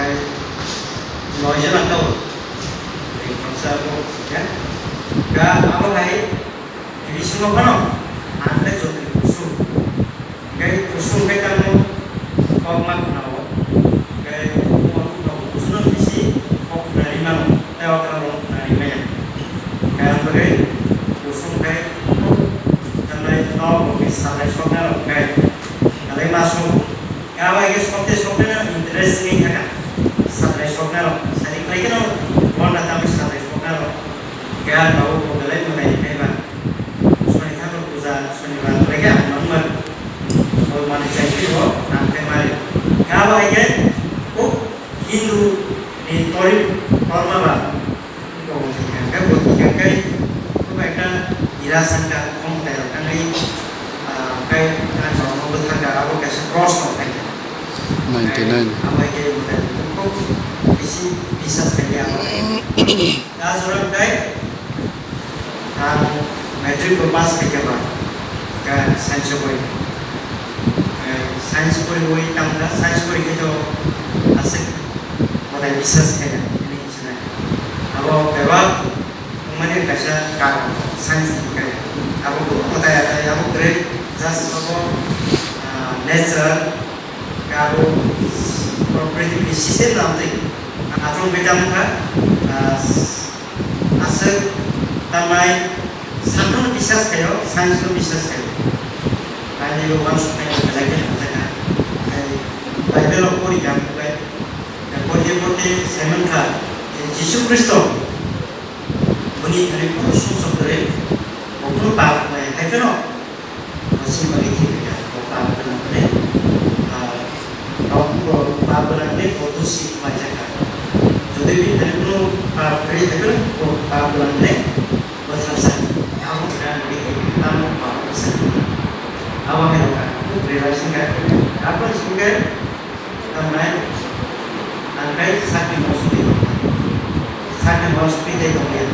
Kay noise lang daw. Kay konservo ya. Ga ako kay division mo kono. Ante jodi kusum. Kay kusum kay tamo pagmat nawo. Kay mo kusum bisi ok narima tayo karo narima ya. Kaya bagay kusum kay tanay no kay sa sokna kay alay masuk. Kaya guys kontes na interest ni kaka. Sa sokna sari kay kano wala tami sa sokna. Kaya tahu pagdalay mo na iba. Sunay ka ko sa sunay ba talaga normal. O manichay ko nante mari. Kaya bagay ko Hindu ni tori forma ba. Ko kaya ko ba irasan ka kung tayo kanay kay ano mo tanda ako kasi cross mo kay 99. Amay kay mo ko bisa kaya ako. Kasurang kay matric को पास करके बाद का साइंस कोई वही तम ना साइंस कोई के तो असक मतलब विशेष है नहीं सुना अब बेवा मैंने कैसा का साइंस का अब बताया था अब ग्रेड जस्ट अब नेचर का वो प्रकृति सिस्टम नाम से आत्म बेदाम का असक तमाई सानफ्रोम बिसास kayo साइंस को बिसास kayo kaya yung once kayo lagi na sana ay Bible of Puri kan kaya pote semen ka Yesus Kristus muni hari ko susok dere okno pa ay feno masih bagi kita ko pa na ne ko pa na ne foto si baca ka jadi hari ko pa kari hari ko pa na ne berselesai. Kamu berada di tamu papasan. Awak herokan, relasi kan? Apa sehingga teman angkai sakit masuki deh kemudian.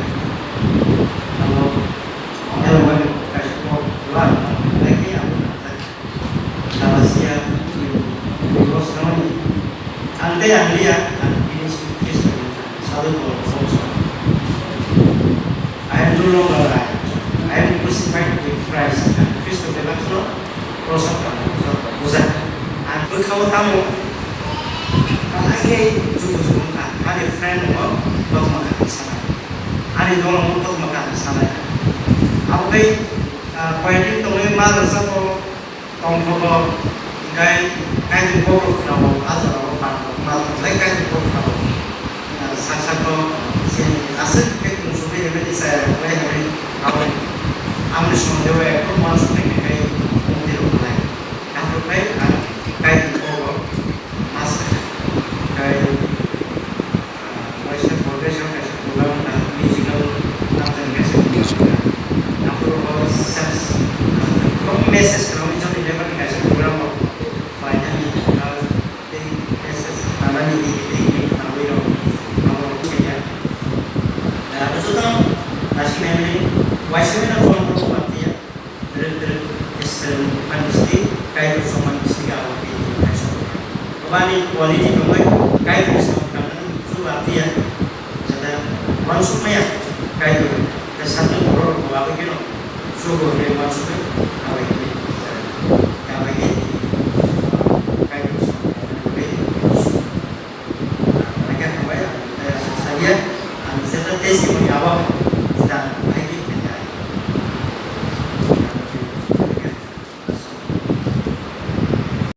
Kalau herokan kasih keluar lagi aku kalau siap di bos kamu angkai yang lihat ini Kristus satu kalau I am no longer alive. I am crucified with Christ. And Christ of the Lord, cross of God. And berkau tamu, lagi cukup ada friend mau makan di sana. Ada orang mau makan di sana. Apa ini tolong makan satu tongkol kai tongkol kenapa asal orang makan kai tongkol kenapa satu asal ini saya boleh awal ambil semua dewa itu masuk ke kayak mobil lain. Kalau kayak itu masuk kayak macam progression kayak program dan musical dan kayak kalau sense kalau message kalau macam ini dapat kayak program banyak nih kalau message ada nih ini kalau kayak masih memang wajib nak orang berpati ya, dari manusia kaya bersama manusia awak ini macam apa ni kualiti kamu kaya bersama kamu berpati ya, jadi manusia kaya tu, satu orang awak ini suruh dia manusia awak ini, awak ini kaya bersama mereka kamu ya, saya, saya testimoni awak